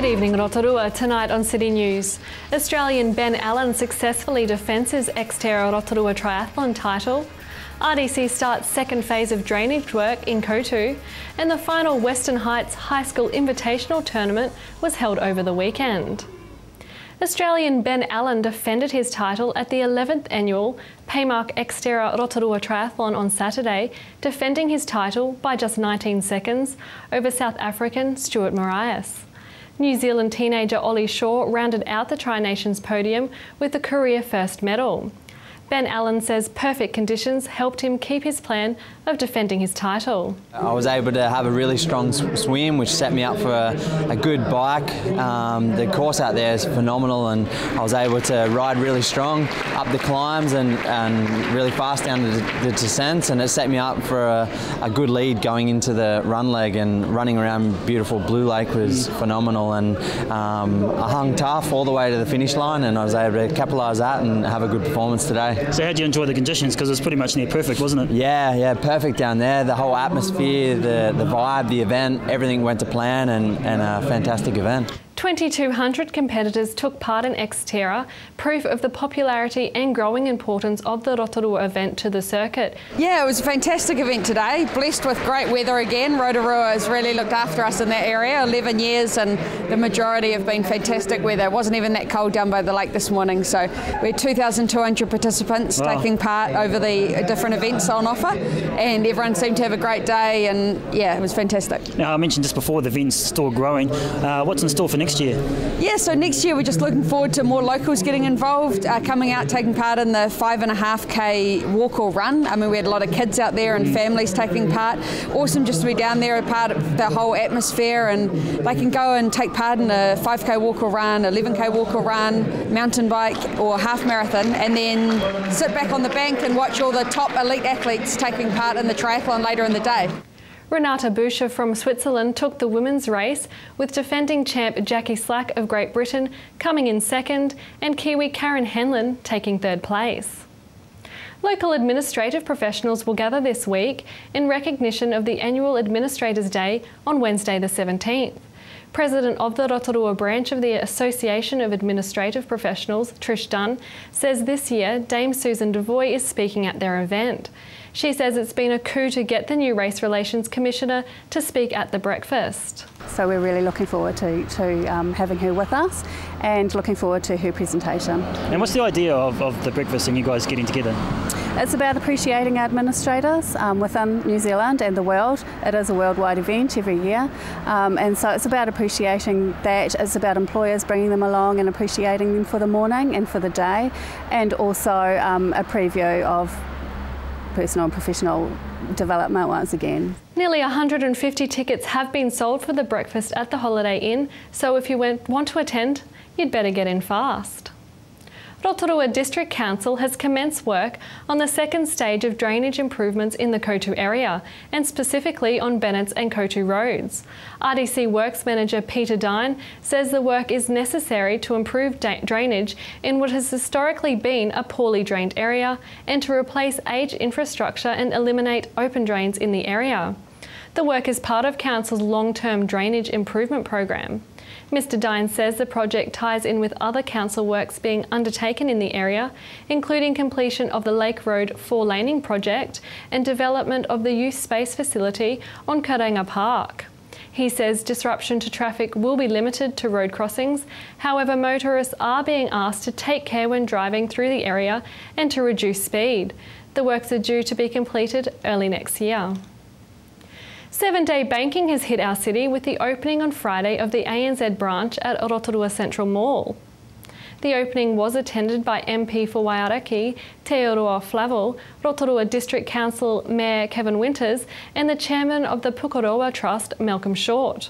Good evening, Rotorua. Tonight on City News, Australian Ben Allen successfully defends his Xterra Rotorua Triathlon title. RDC starts second phase of drainage work in Kotu, and the final Western Heights High School Invitational Tournament was held over the weekend. Australian Ben Allen defended his title at the 11th annual Paymark Xterra Rotorua Triathlon on Saturday, defending his title by just 19 seconds over South African Stuart Marias. New Zealand teenager Ollie Shaw rounded out the Tri-Nations podium with the career first medal. Ben Allen says perfect conditions helped him keep his plan of defending his title. I was able to have a really strong swim, which set me up for a good bike. The course out there is phenomenal, and I was able to ride really strong up the climbs and really fast down the descents, and it set me up for a good lead going into the run leg, and running around beautiful Blue Lake was phenomenal, and I hung tough all the way to the finish line, and I was able to capitalise that and have a good performance today. So how did you enjoy the conditions? Because it was pretty much near perfect, wasn't it? Yeah, perfect down there. The whole atmosphere, the vibe, the event, everything went to plan, and a fantastic event. 2,200 competitors took part in Xterra, proof of the popularity and growing importance of the Rotorua event to the circuit. Yeah, it was a fantastic event today, blessed with great weather again. Rotorua has really looked after us in that area, 11 years, and the majority have been fantastic weather. It wasn't even that cold down by the lake this morning, so we had 2,200 participants taking part over the different events on offer, and everyone seemed to have a great day, and yeah, it was fantastic. Now, I mentioned just before the event's still growing. What's in store for next year? Yeah, so next year we're just looking forward to more locals getting involved, coming out, taking part in the 5.5k walk or run. I mean, we had a lot of kids out there and families taking part. Awesome just to be down there, a part of the whole atmosphere, and they can go and take part in a 5k walk or run, 11k walk or run, mountain bike or half marathon, and then sit back on the bank and watch all the top elite athletes taking part in the triathlon later in the day. Renata Boucher from Switzerland took the women's race, with defending champ Jackie Slack of Great Britain coming in second and Kiwi Karen Henlin taking third place. Local administrative professionals will gather this week in recognition of the annual Administrators' Day on Wednesday the 17th. President of the Rotorua branch of the Association of Administrative Professionals, Trish Dunn, says this year Dame Susan Devoy is speaking at their event. She says it's been a coup to get the new Race Relations Commissioner to speak at the breakfast. So we're really looking forward to having her with us and looking forward to her presentation. And what's the idea of the breakfast and you guys getting together? It's about appreciating our administrators within New Zealand and the world. It is a worldwide event every year, and so it's about appreciating that. It's about employers bringing them along and appreciating them for the morning and for the day, and also a preview of personal and professional development once again. Nearly 150 tickets have been sold for the breakfast at the Holiday Inn, so if you want to attend, you'd better get in fast. Rotorua District Council has commenced work on the second stage of drainage improvements in the Kotu area, and specifically on Bennett's and Kotu roads. RDC Works Manager Peter Dine says the work is necessary to improve drainage in what has historically been a poorly drained area, and to replace aged infrastructure and eliminate open drains in the area. The work is part of Council's long-term drainage improvement program. Mr Dine says the project ties in with other council works being undertaken in the area, including completion of the Lake Road 4-laning project and development of the youth space facility on Karanga Park. He says disruption to traffic will be limited to road crossings. However, motorists are being asked to take care when driving through the area and to reduce speed. The works are due to be completed early next year. 7-day banking has hit our city with the opening on Friday of the ANZ branch at Rotorua Central Mall. The opening was attended by MP for Waiaraki, Te Urua Flavel, Rotorua District Council Mayor Kevin Winters, and the Chairman of the Pukeroa Trust, Malcolm Short.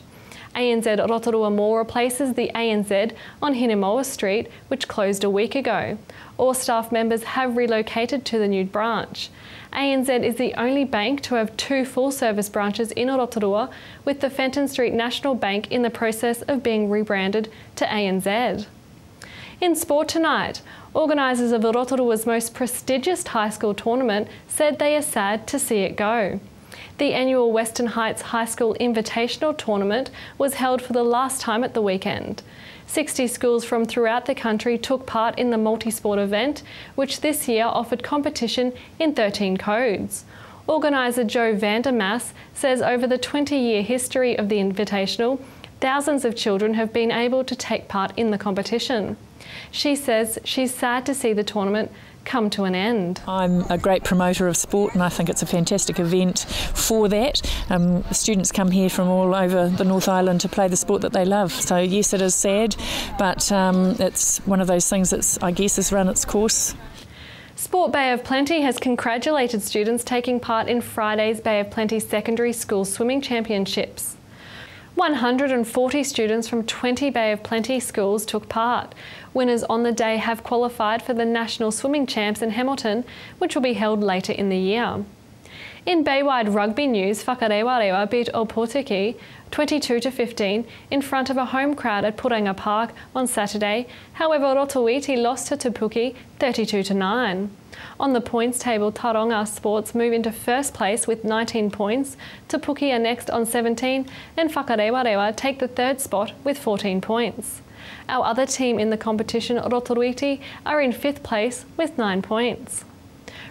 ANZ Rotorua Mall replaces the ANZ on Hinemoa Street, which closed a week ago. All staff members have relocated to the new branch. ANZ is the only bank to have 2 full-service branches in Rotorua, with the Fenton Street National Bank in the process of being rebranded to ANZ. In sport tonight, organisers of Rotorua's most prestigious high school tournament said they are sad to see it go. The annual Western Heights High School Invitational Tournament was held for the last time at the weekend. 60 schools from throughout the country took part in the multi-sport event, which this year offered competition in 13 codes. Organiser Jo Vandermaas says over the 20-year history of the Invitational, thousands of children have been able to take part in the competition. She says she's sad to see the tournament come to an end. I'm a great promoter of sport and I think it's a fantastic event for that. Students come here from all over the North Island to play the sport that they love. So yes, it is sad, but it's one of those things that I guess has run its course. Sport Bay of Plenty has congratulated students taking part in Friday's Bay of Plenty Secondary School Swimming Championships. 140 students from 20 Bay of Plenty schools took part. Winners on the day have qualified for the National Swimming Champs in Hamilton, which will be held later in the year. In Baywide rugby news, Whakarewarewa beat Opotiki 22-15 in front of a home crowd at Purenga Park on Saturday. However, Rotoiti lost to Te Puke 32-9. On the points table, Taronga Sports move into first place with 19 points. Te Puke are next on 17 and Whakarewarewa take the third spot with 14 points. Our other team in the competition, Rotoiti, are in fifth place with 9 points.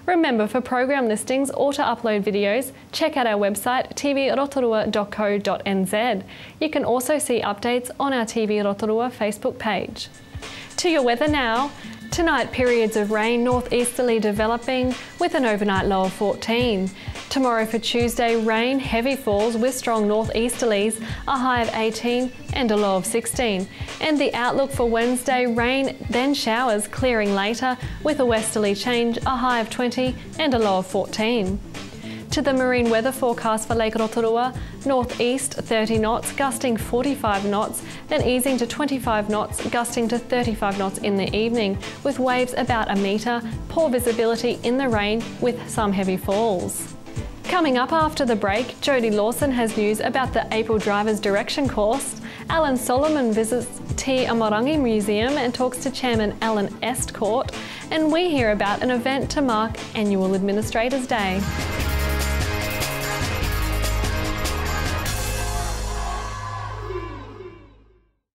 Remember, for program listings or to upload videos, check out our website tvrotorua.co.nz. You can also see updates on our TV Rotorua Facebook page. To your weather now. Tonight, periods of rain northeasterly developing with an overnight low of 14. Tomorrow for Tuesday, rain, heavy falls with strong northeasterlies, a high of 18 and a low of 16. And the outlook for Wednesday, rain then showers clearing later with a westerly change, a high of 20 and a low of 14. To the marine weather forecast for Lake Rotorua, northeast 30 knots, gusting 45 knots, then easing to 25 knots, gusting to 35 knots in the evening, with waves about a metre, poor visibility in the rain with some heavy falls. Coming up after the break, Jodie Lawson has news about the April Drivers Direction course. Alan Solomon visits Te Amorangi Museum and talks to Chairman Alan Estcourt, and we hear about an event to mark Annual Administrators Day.